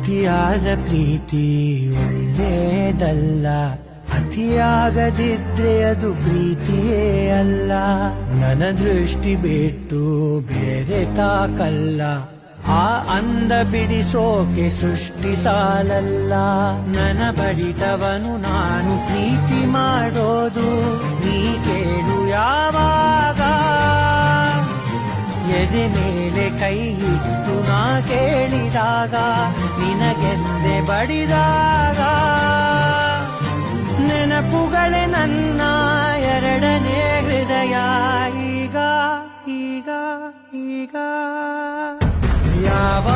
ಅತಿಯಾದ ಪ್ರೀತಿ ಒಳ್ಳೆಯದಲ್ಲ, ಅತಿಯಾಗದಿದ್ರೆ ಅದು ಪ್ರೀತಿಯೇ ಅಲ್ಲ. ನನ್ನ ದೃಷ್ಟಿ ಬಿಟ್ಟು ಬೇರೆ ತಾಕಲ್ಲ, ಆ ಅಂದ ಬಿಡಿಸೋಕೆ ಸೃಷ್ಟಿ ಸಾಲಲ್ಲ. ನನ್ನ ಬಡಿತವನು ನಾನು ಪ್ರೀತಿ ಮಾಡೋದು, ನೀ ಕೇಳು ಯಾವಾಗ. ಎದೆ ಮೇಲೆ ಕೈ ಇಟ್ಟು ನಾ ಕೇಳಿದಾಗ, ನಿನಗೆಂದೆ ಬಡಿದಾಗ. ನೆನಪುಗಳೇ ನನ್ನ ಎರಡನೇ ಹೃದಯ, ಈಗ ಈಗ ಈಗ ಯಾವ